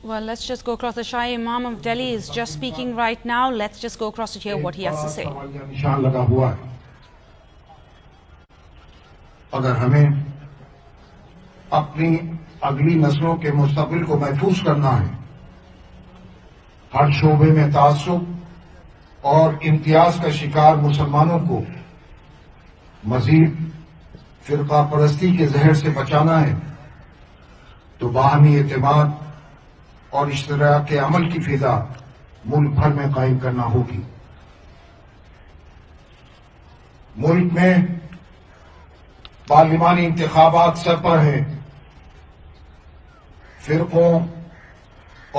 Well, let's just go across. The Shah Imam of Delhi is just speaking right now. Let's just go across to hear what he has to say. نشان لگا ہوا ہے. اگر ہمیں اپنی اگلی نسلوں کے مستقبل کو محفوظ کرنا ہے، ہر شعبے میں تعصب اور امتیاز کا شکار مسلمانوں کو مزید فرقہ پرستی کے زہر سے بچانا ہے، تو باہمی اعتماد اور اشتراک کے عمل کی فضا ملک بھر میں قائم کرنا ہوگی. ملک میں پارلیمانی انتخابات سر پر ہیں. فرقوں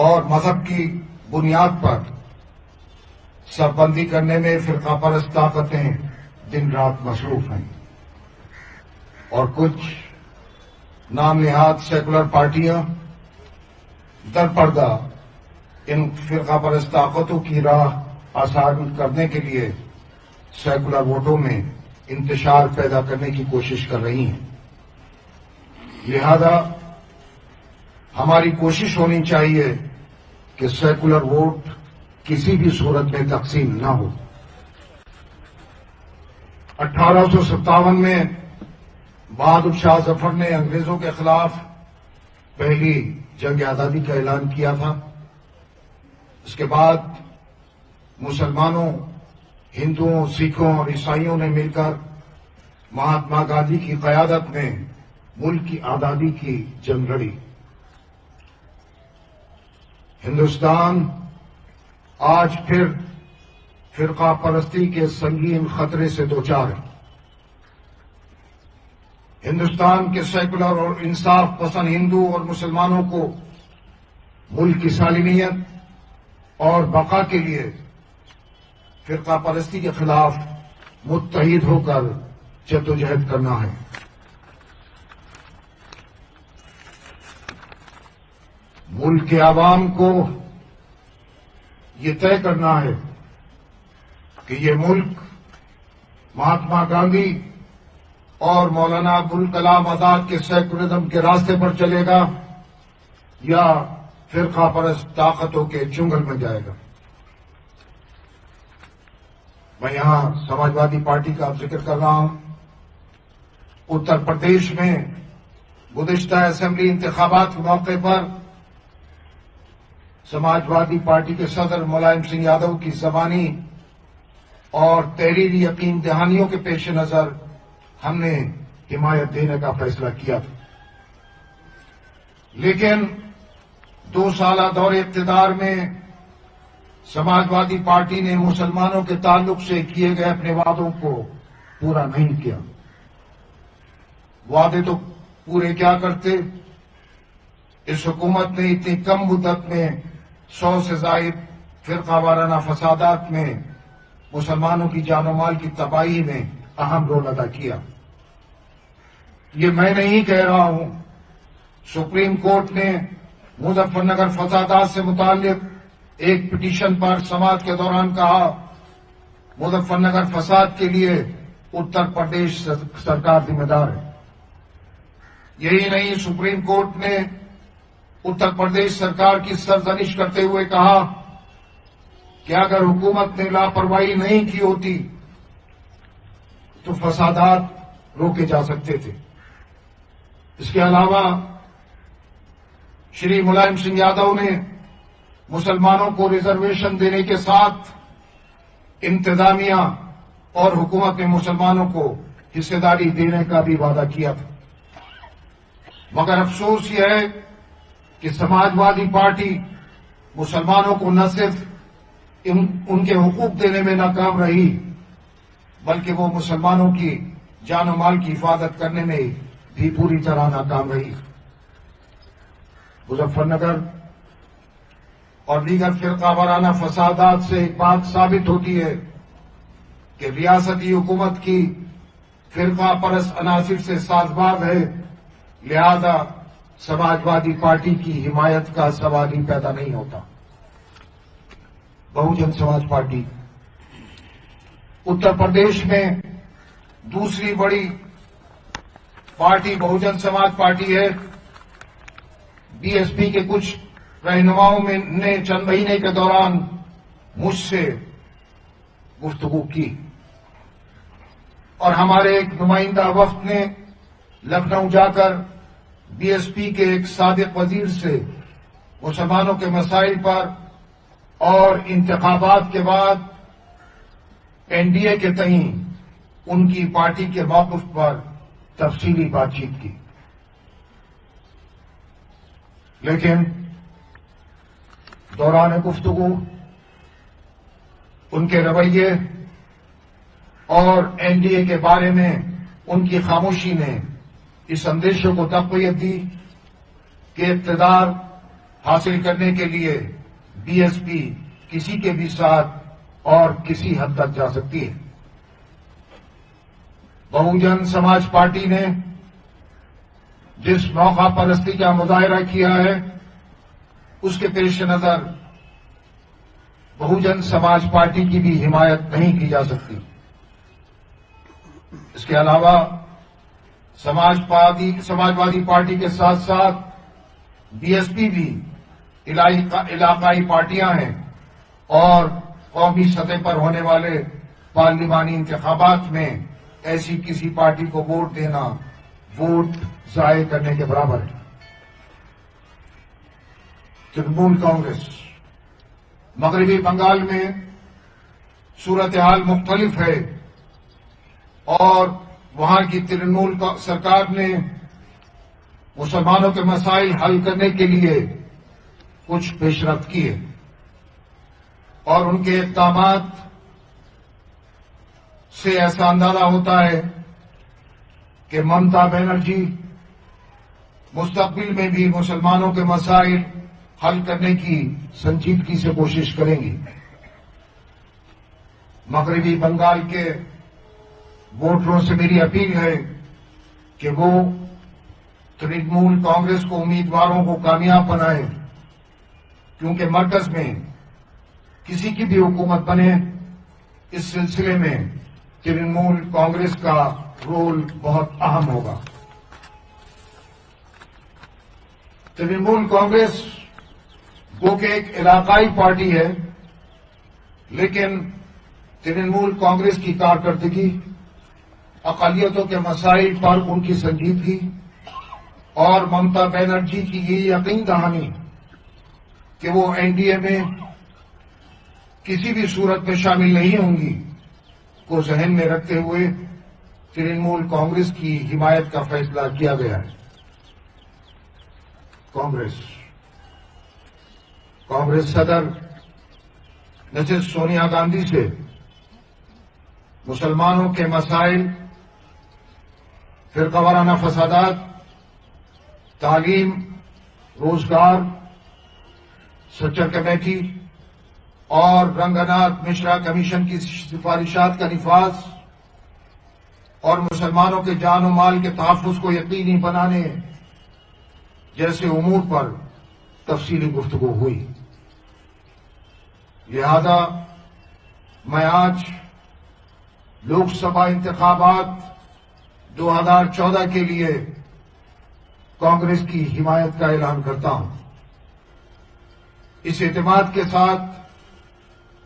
اور مذہب کی بنیاد پر سب بندی کرنے میں فرقہ پرست طاقتیں دن رات مصروف ہیں، اور کچھ نام نہاد سیکولر پارٹیاں در پردہ ان فرقہ پرست طاقتوں کی راہ آسان کرنے کے لیے سیکولر ووٹوں میں انتشار پیدا کرنے کی کوشش کر رہی ہیں. لہذا ہماری کوشش ہونی چاہیے کہ سیکولر ووٹ کسی بھی صورت میں تقسیم نہ ہو. 1857 میں بہادر شاہ ظفر نے انگریزوں کے خلاف پہلی جنگ آزادی کا اعلان کیا تھا. اس کے بعد مسلمانوں، ہندوؤں، سکھوں اور عیسائیوں نے مل کر مہاتما گاندھی کی قیادت میں ملک کی آزادی کی جنگ لڑی. ہندوستان آج پھر فرقہ پرستی کے سنگین خطرے سے دوچار ہے. ہندوستان کے سیکولر اور انصاف پسند ہندو اور مسلمانوں کو ملک کی سالمیت اور بقا کے لیے فرقہ پرستی کے خلاف متحد ہو کر جدوجہد کرنا ہے. ملک کے عوام کو یہ طے کرنا ہے کہ یہ ملک مہاتما گاندھی اور مولانا ابوالکلام آزاد کے سیکولرزم کے راستے پر چلے گا یا فرقہ پرست طاقتوں کے چنگل میں جائے گا. میں یہاں سماجوادی پارٹی کا ذکر کر رہا ہوں. اتر پردیش میں گزشتہ اسمبلی انتخابات کے موقع پر سماجوادی پارٹی کے صدر ملائم سنگھ یادو کی زبانی اور تحریری یقین دہانیوں کے پیش نظر ہم نے حمایت دینے کا فیصلہ کیا تھا. لیکن 2 سالہ دور اقتدار میں سماجوادی پارٹی نے مسلمانوں کے تعلق سے کیے گئے اپنے وعدوں کو پورا نہیں کیا. وعدے تو پورے کیا کرتے. اس حکومت نے اتنی کم مدت میں 100 سے زائد فرقہ وارانہ فسادات میں مسلمانوں کی جان و مال کی تباہی میں اہم رول ادا کیا. یہ میں نہیں کہہ رہا ہوں. سپریم کورٹ نے مظفر نگر فسادات سے متعلق ایک پٹیشن پر سماعت کے دوران کہا مظفر نگر فساد کے لیے اتر پردیش سرکار ذمہ دار ہے. یہی نہیں، سپریم کورٹ نے اتر پردیش سرکار کی سرزنش کرتے ہوئے کہا کہ اگر حکومت نے لاپرواہی نہیں کی ہوتی تو فسادات روکے جا سکتے تھے. اس کے علاوہ شری ملائم سنگھ یادو نے مسلمانوں کو ریزرویشن دینے کے ساتھ انتظامیہ اور حکومت نے مسلمانوں کو حصہ داری دینے کا بھی وعدہ کیا تھا. مگر افسوس یہ ہے کہ سماجوادی پارٹی مسلمانوں کو نہ صرف ان کے حقوق دینے میں ناکام رہی بلکہ وہ مسلمانوں کی جان و مال کی حفاظت کرنے میں بھی پوری طرح ناکام رہی. مظفر نگر اور دیگر فرقہ وارانہ فسادات سے ایک بات ثابت ہوتی ہے کہ ریاستی حکومت کی فرقہ پرست عناصر سے سازگار ہے. لہذا سماجوادی پارٹی کی حمایت کا سوال ہی پیدا نہیں ہوتا. بہوجن سماج پارٹی اتر پردیش میں دوسری بڑی پارٹی بہوجن سماج پارٹی ہے. بی ایس پی کے کچھ रहनुमाओं ने चंद महीने के दौरान मुझसे गुफ्तगू की और हमारे एक नुमाइंदा वफ्द ने लखनऊ जाकर बीएसपी के एक सादिक वजीर से मुसलमानों के मसाइल पर और इंतखाबात के बाद एनडीए के तईं उनकी पार्टी के मौक़िफ़ पर तफसीली बातचीत की, लेकिन दौरान गुफ्तगू उनके रवैये और एनडीए के बारे में उनकी खामोशी ने इस संदेशों को तक़वियत दी कि इक़्तिदार हासिल करने के लिए बीएसपी किसी के भी साथ और किसी हद तक जा सकती है। बहुजन समाज पार्टी ने जिस मौका परस्ती का मुजाहरा किया है, उसके पेश नजर बहुजन समाज पार्टी की भी हिमायत नहीं की जा सकती। इसके अलावा समाजवादी पार्टी के साथ साथ बीएसपी भी इलाकाई पार्टियां हैं और कौमी सतह पर होने वाले पार्लिमानी इंतखाबात में ऐसी किसी पार्टी को वोट देना वोट जाये करने के बराबर है। तृणमूल कांग्रेस मगरबी बंगाल में सूरत हाल मुख्तलिफ है और वहां की तृणमूल सरकार ने मुसलमानों के मसाइल हल करने के लिए कुछ पेशरफ्त की है और उनके इक़दामात से ऐसा अंदाजा होता है कि ममता बनर्जी मुस्तकबिल में भी मुसलमानों के मसाइल हल करने की संजीदगी से कोशिश करेंगी। मगरबी बंगाल के वोटरों से मेरी अपील है कि वो तृणमूल कांग्रेस को उम्मीदवारों को कामयाब बनाए, क्योंकि मरकज में किसी की भी हुकूमत बने, इस सिलसिले में तृणमूल कांग्रेस का रोल बहुत अहम होगा। तृणमूल कांग्रेस वो कि एक इलाकाई पार्टी है, लेकिन तृणमूल कांग्रेस की कारकर्दगी, अक़लियतों के मसाइल पर उनकी संजीदगी और ममता बनर्जी की ये यकीन दहानी कि वो एनडीए में किसी भी सूरत में शामिल नहीं होंगी को जहन में रखते हुए तृणमूल कांग्रेस की हिमायत का फैसला किया गया है। कांग्रेस सदर मिसेस सोनिया गांधी से मुसलमानों के मसाइल, फिरकावाराना फसादात, तालीम, रोजगार, सच्चर कमेटी और रंगनाथ मिश्रा कमीशन की सिफारिशात का निफाज और मुसलमानों के जान और माल के तहफ़्फ़ुज़ को यकीनी बनाने जैसे उमूर पर तफसीली गुफ्तगू हुई। लिहाजा मैं आज लोकसभा इंतखाबात 2014 के लिए कांग्रेस की हिमायत का ऐलान करता हूं, इस एतमाद के साथ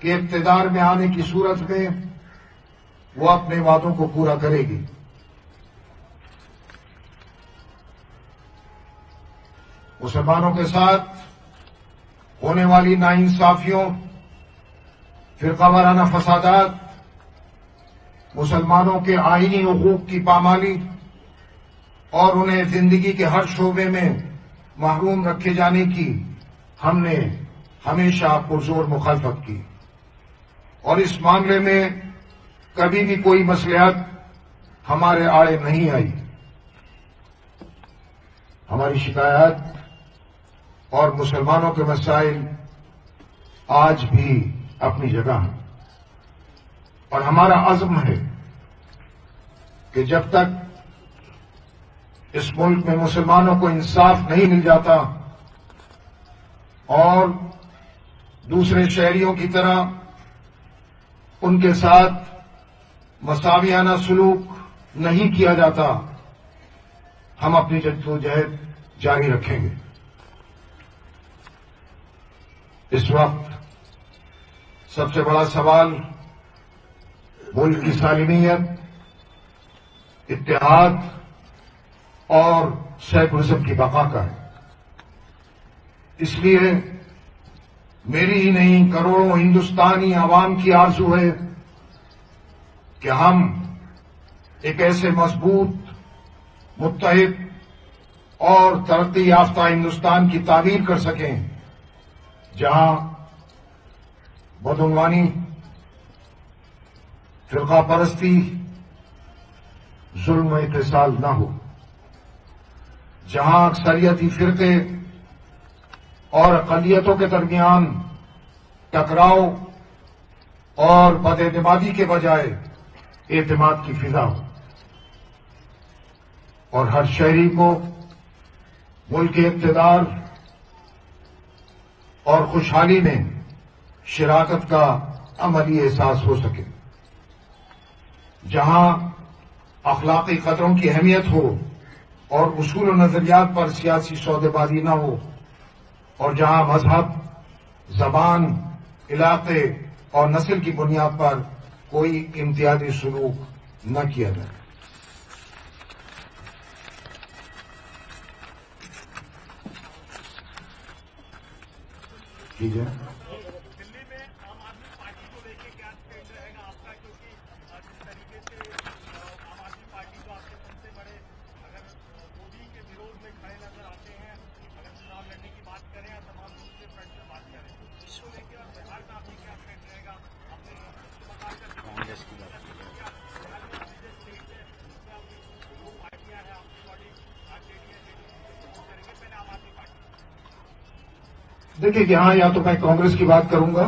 कि इक़्तिदार में आने की सूरत में वो अपने वादों को पूरा करेगी। मुसलमानों के साथ होने वाली नाइंसाफियों, फिरकावाराना फसादात, मुसलमानों के आईनी हुकूक की पामाली और उन्हें जिंदगी के हर शोबे में महरूम रखे जाने की हमने हमेशा पुरजोर मुखालफत की और इस मामले में कभी भी कोई मसलिहत हमारे आड़े नहीं आई। हमारी शिकायत और मुसलमानों के मसाइल आज भी अपनी जगह हैं और हमारा अज़्म है कि जब तक इस मुल्क में मुसलमानों को इंसाफ नहीं मिल जाता और दूसरे शहरियों की तरह उनके साथ मसावियाना सलूक नहीं किया जाता, हम अपनी जद्दोजहद जारी रखेंगे। اس وقت سب سے بڑا سوال ملک کی سالمیت، اتحاد اور سیکولرزم کی بقا کا ہے. اس لیے میری ہی نہیں کروڑوں ہندوستانی عوام کی آرزو ہے کہ ہم ایک ایسے مضبوط، متحد اور ترقی یافتہ ہندوستان کی تعمیر کر سکیں جہاں بدعنوانی، فرقہ پرستی، ظلم و اتصال نہ ہو، جہاں اکثریتی فرقے اور اقلیتوں کے درمیان ٹکراؤ اور بد اعتمادی کے بجائے اعتماد کی فضا ہو، اور ہر شہری کو ملک کے اقتدار اور خوشحالی میں شراکت کا عملی احساس ہو سکے، جہاں اخلاقی قدروں کی اہمیت ہو اور اصول و نظریات پر سیاسی سودے بازی نہ ہو، اور جہاں مذہب، زبان، علاقے اور نسل کی بنیاد پر کوئی امتیازی سلوک نہ کیا جائے. ٹھیک ہے. دلی میں عام آدمی پارٹی کو لے کے کیا اسٹینڈ رہے گا آپ کا؟ کیونکہ جس طریقے سے عام آدمی پارٹی کو آپ کے سب سے بڑے اگر مودی کے وروਧ میں کھڑے نظر آتے ہیں، اگر چناؤ لڑنے کی بات کریں یا تمام دوسرے فرنٹ سے بات کریں، اس کو لے کے اور بہار میں آپ کا کیا اسٹینڈ رہے گا؟ آپ نے کانگریس کی بات کی دو پارٹیاں ہیں آپ کی باڈی پہلے عام آدمی پارٹی. دیکھیے کہ ہاں، یا تو میں کانگریس کی بات کروں گا،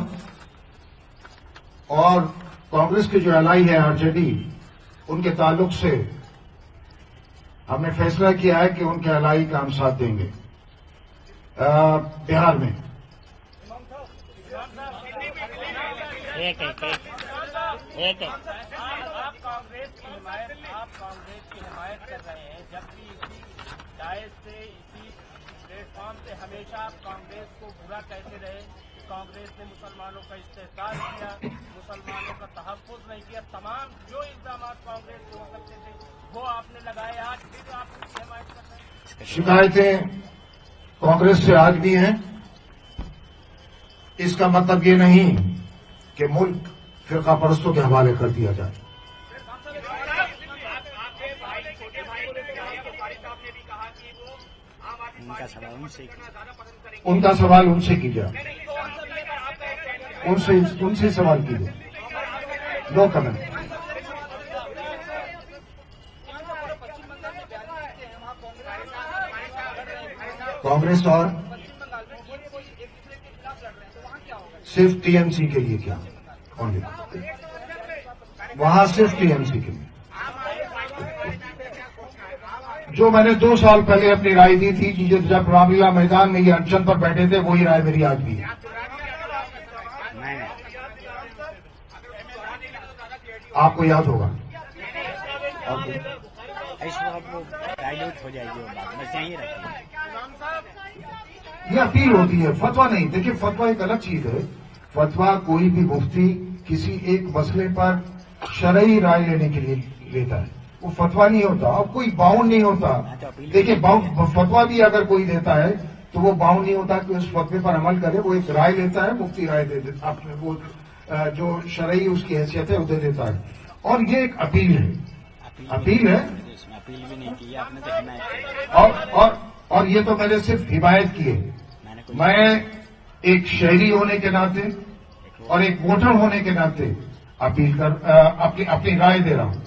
اور کانگریس کے جو الائی ہے آر جے ڈی، ان کے تعلق سے ہم نے فیصلہ کیا ہے کہ ان کے الائی کا ہم ساتھ دیں گے بہار میں. آپ کانگریس کی حمایت کر رہے ہیں، جب بھی اسی دائز سے، اسی پلیٹ فارم سے ہمیشہ آپ کانگریس کو برا کہتے رہے. کانگریس نے مسلمانوں کا استحصال کیا، مسلمانوں کا تحفظ نہیں کیا، تمام جو الزامات کانگریس کے ہو سکتے تھے وہ آپ نے لگائے. آج پھر آپ اس کی حمایت کر رہے ہیں. شکایتیں کانگریس سے آج بھی ہیں. اس کا مطلب یہ نہیں کہ ملک فرقہ پرستوں کے حوالے کر دیا جائے. ان کا سوال ان سے کیجیے، ان سے سوال کیجیے. نو کمنٹ. کانگریس اور صرف ٹی ایم سی کے لیے کیا؟ وہاں صرف ٹی ایم سی کے لیے. جو میں نے 2 سال پہلے اپنی رائے دی تھی کہ جب رام لیلا میدان میں یہ انشن پر بیٹھے تھے، وہی رائے میری آج بھی ہے. آپ کو یاد ہوگا. ڈائلوٹ ہو جائے گی وہ بات، بس یہیں رکھیں. یہ اپیل ہوتی ہے، فتویٰ نہیں. دیکھیے، فتویٰ ایک الگ چیز ہے. فتویٰ کوئی بھی مفتی کسی ایک مسئلے پر شرعی رائے لینے کے لیے لیتا ہے، وہ فتویٰ نہیں ہوتا، اور کوئی باؤنڈ نہیں ہوتا. دیکھیے، فتویٰ بھی اگر کوئی دیتا ہے تو وہ باؤنڈ نہیں ہوتا کہ اس فتوے پر عمل کرے. وہ ایک رائے لیتا ہے، مفتی رائے دے دیتا، وہ جو شرعی اس کی حیثیت ہے وہ دے دیتا ہے. اور یہ ایک اپیل ہے. اپیل ہے. اپیل بھی نہیں کی آپ نے تو حمایت. اور یہ تو میں نے صرف حمایت کی ہے. میں ایک شہری ہونے کے ناطے اور ایک ووٹر ہونے کے ناطے اپیل اپنی رائے دے رہا ہوں.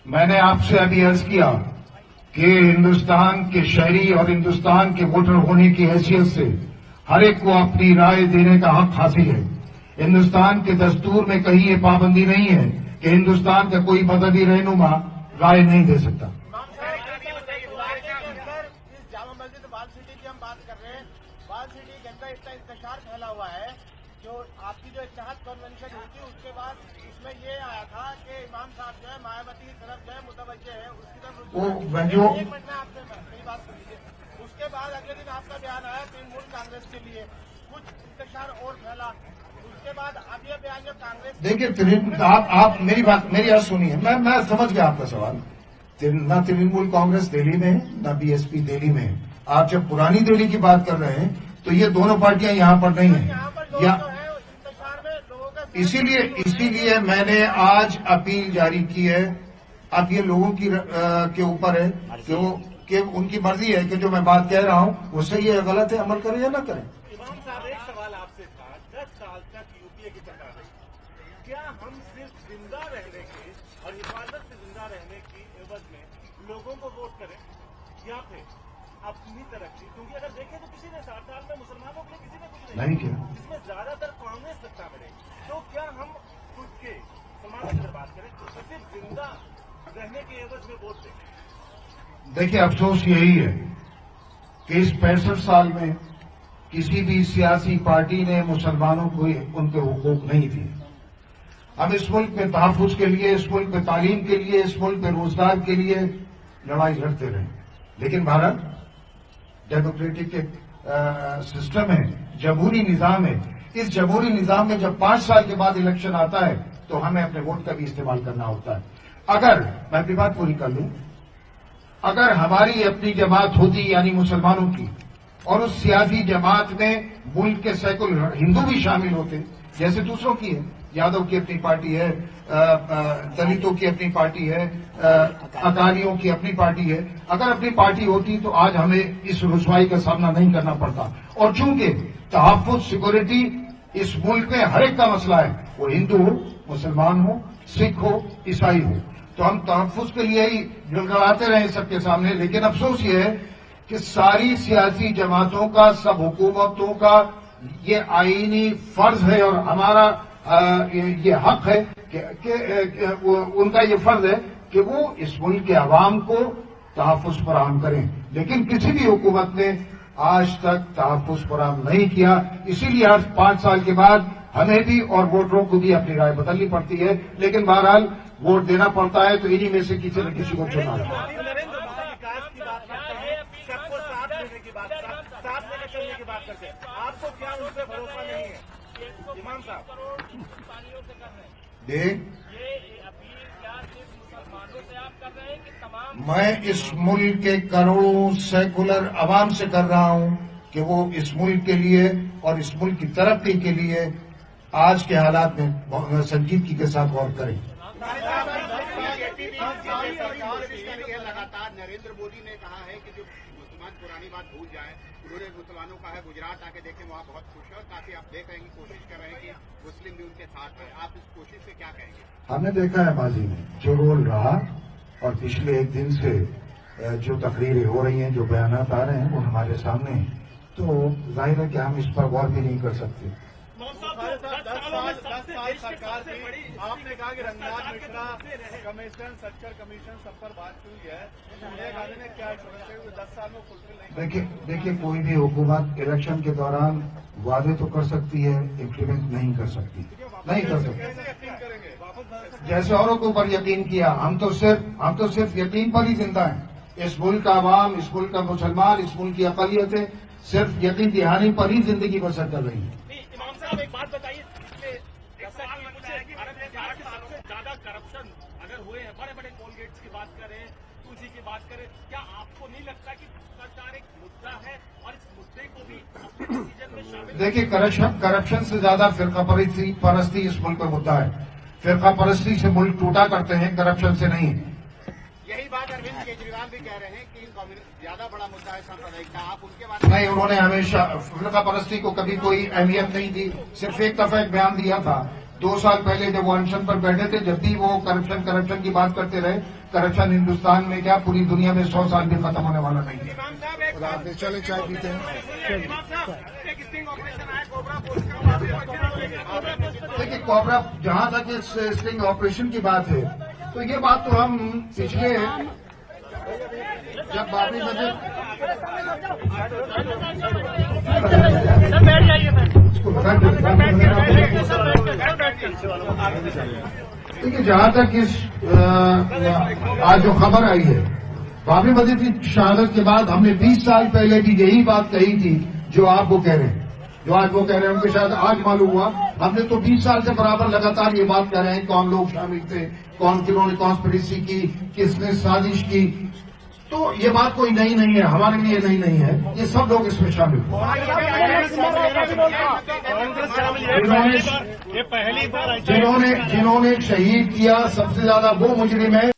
میں نے آپ سے ابھی عرض کیا کہ ہندوستان کے شہری اور ہندوستان کے ووٹر ہونے کی حیثیت سے ہر ایک کو اپنی رائے دینے کا حق حاصل ہے. ہندوستان کے دستور میں کہیں یہ پابندی نہیں ہے کہ ہندوستان کا کوئی مذہبی رہنما رائے نہیں دے سکتا. جامع مسجد وال سٹی کی ہم بات کر رہے ہیں. وال سٹی کے اندر اتنا انتشار پھیلا ہوا ہے जो आपकी जो चाहत कन्वेंशन हुई थी उसके बाद उसमें ये आया था कि इमाम साहब जो है मायावती की तरफ जो है मुतवज्जे है उसकी तरफ वो रुजू है। जो- एक मिनट में आपसे मेरी बात सुनिए। उसके बाद अगले दिन आपका बयान आया तृणमूल कांग्रेस के लिए कुछ इंतशार और फैला। उसके बाद अब ये बयान जब कांग्रेस देखिए आप मेरी बात सुनिए। मैं समझ गया आपका सवाल। न तृणमूल कांग्रेस दिल्ली में है, न बीएसपी दिल्ली में है। आप जब पुरानी दिल्ली की बात कर रहे हैं तो ये दोनों पार्टियां यहाँ पर नहीं यहाँ पर है। लोग जो है इंतजार में लोगों का इसीलिए मैंने आज अपील जारी की है। अब ये लोगों की के ऊपर है कि उनकी मर्जी है कि जो मैं बात कह रहा हूं वो सही है, गलत है, अमल करें या न करें। इमाम साहब एक सवाल आपसे था, 10 साल तक यूपीए की सरकार रही, क्या हम सिर्फ जिंदा रहने के और हिफाजत से जिंदा रहने की एवज में लोगों को वोट करें या फिर अपनी तरक्की? क्योंकि अगर देखें तो किसी ने 7 साल में मुसलमानों के लिए किसी ने कुछ नहीं किया। इसमें ज्यादातर कांग्रेस सत्ता में रही, तो क्या हम खुद के समाज की बात करें तो सिर्फ जिंदा रहने के एवज में वोट दें? देखिए अफसोस यही है कि इस 65 साल में किसी भी सियासी पार्टी ने मुसलमानों को उनके हुकूक नहीं दिए। हम इस मुल्क में तहफ्फुज़ के लिए, इस मुल्क में तालीम के लिए, इस मुल्क में रोजगार के लिए लड़ाई लड़ते रहे। लेकिन भारत डेमोक्रेटिक सिस्टम है, जमहूरी निजाम है। इस जमहूरी निजाम में जब 5 साल के बाद इलेक्शन आता है तो हमें अपने वोट का भी इस्तेमाल करना होता है। अगर मैं अपनी बात पूरी कर लूं, अगर हमारी अपनी जमात होती यानी मुसलमानों की, और उस सियासी जमात में मुल्क के सेकुलर हिंदू भी शामिल होते जैसे दूसरों की है, यादव की अपनी पार्टी है, दलितों की अपनी पार्टी है, अकालियों की अपनी पार्टी है, अगर अपनी पार्टी होती तो आज हमें इस रुसवाई का सामना नहीं करना पड़ता। और चूंकि तहफ्फुज़ सिक्योरिटी इस मुल्क में हर एक का मसला है, वो हिंदू हो, मुसलमान हो, सिख हो, ईसाई हो, तो हम तहफ्फुज़ के लिए ही गिड़गिड़ाते रहे सबके सामने। लेकिन अफसोस ये है कि सारी सियासी जमातों का, सब हुकूमतों का ये आईनी फर्ज है और हमारा ये हक है कि उनका ये फर्ज है कि वो इस मुल्क के अवाम को तहफ्फुज़ फराहम करें। लेकिन किसी भी हुकूमत ने आज तक तहफ्फुज़ फराहम नहीं किया। इसीलिए आज 5 साल के बाद हमें भी और वोटरों को भी अपनी राय बदलनी पड़ती है। लेकिन बहरहाल वोट देना पड़ता है तो इन्हीं में से किसी न किसी को चुना है। नरेंद्र मोदी विकास की बात करते हैं, सबको साथ लेने की बात, साथ लेकर चलने की बात करते हैं। आपको क्या उन पर भरोसा नहीं है इमाम साहब? देख, ये अपील क्या सिर्फ मुसलमानों से आप कर रहे हैं कि तमाम? मैं इस मुल्क के करोड़ों सेकुलर अवाम से कर रहा हूं कि वो इस मुल्क के लिए और इस मुल्क की तरक्की के लिए आज के हालात में संजीदगी के साथ गौर करें। लगातार नरेंद्र मोदी ने कहा है कि जो मुसलमान पुरानी बात भूल जाए, उन्होंने मुसलमानों का है गुजरात आके देखें, वहाँ बहुत खुश है और काफी आप देख रहे हैं कोशिश कर रहे हैं कि मुस्लिम भी उनके साथ है। आप इस कोशिश से क्या कहेंगे? हमने देखा है माजी में जो रोल रहा और पिछले एक दिन से जो तकरीरें हो रही हैं, जो बयानात आ रहे हैं वो हमारे सामने हैं, तो जाहिर है कि हम इस पर गौर भी नहीं कर सकते। 10 साल सरकार की, आपने कहा कि रंगनाथ मिश्रा कमीशन, सच्चर कमीशन सब पर बात हुई है, सोनिया गांधी ने क्या एश्योरेंस है कि 10 साल में फुलफिल नहीं? देखिए कोई भी हुकूमत इलेक्शन के दौरान वादे तो कर सकती है, इम्प्लीमेंट नहीं कर सकती। कैसे यकीन करेंगे? वापस जैसे औरों के ऊपर यकीन किया, हम तो सिर्फ यकीन पर ही जिंदा हैं। इस मुल्क का अवाम, इस मुल्क का मुसलमान, इस मुल्क की अक़लियतें सिर्फ यकीन दहानी पर ही जिंदगी बसर कर रही है। इमाम साहब एक बात बताइए, पिछले 10 साल में कुछ है कि भारत में 8 साल से ज्यादा करप्शन अगर हुए हैं, बड़े बड़े टोल गेट्स की बात करें, टूजी की बात करें, क्या आपको नहीं लगता कि भ्रष्टाचार एक मुद्दा है और इस मुद्दे को भी अपने डिसीजन में शामिल? देखिए करप्शन से ज्यादा फिरका परस्ती इस मुल्क में मुद्दा है। फिरका परस्ती से मुल्क टूटा करते हैं, करप्शन से नहीं। यही बात अरविंद केजरीवाल भी कह रहे हैं कि ज्यादा बड़ा मुद्दा है सांप्रदायिकता। आप उनके बारे में? नहीं, उन्होंने हमेशा फिरका परस्ती को कभी कोई अहमियत नहीं दी। सिर्फ एक दफा एक बयान दिया था 2 साल पहले जब वो अनशन पर बैठे थे, जब भी वो करप्शन की बात करते रहे। करप्शन हिंदुस्तान में क्या पूरी दुनिया में 100 साल भी खत्म होने वाला नहीं है। इमाम साहब एक चले चाय पीते हैं। इमाम साहब एक स्टिंग ऑपरेशन आया कोबरा पोस्ट का, देखिए कोबरा, जहां तक इस स्टिंग ऑपरेशन की बात है तो ये बात तो हम पिछले जब बाबरी मस्जिद बैठ जाइए। دیکھیے جہاں تک اس آج جو خبر آئی ہے بابری مسجد کی شہادت کے بعد ہم نے 20 سال پہلے بھی یہی بات کہی تھی جو آپ وہ کہہ رہے ہیں، جو آج وہ کہہ رہے ہیں ان کے شاید آج معلوم ہوا. ہم نے تو 20 سال سے برابر لگاتار یہ بات کہہ رہے ہیں کون لوگ شامل تھے، کنہوں نے کانسپریسی کی، کس نے سازش کی. تو یہ بات کوئی نئی نہیں ہے، ہمارے لیے نئی نہیں ہے، یہ سب لوگ اس میں شامل ہیں. یہ پہلی بار جنہوں نے شہید کیا سب سے زیادہ وہ مجرم ہے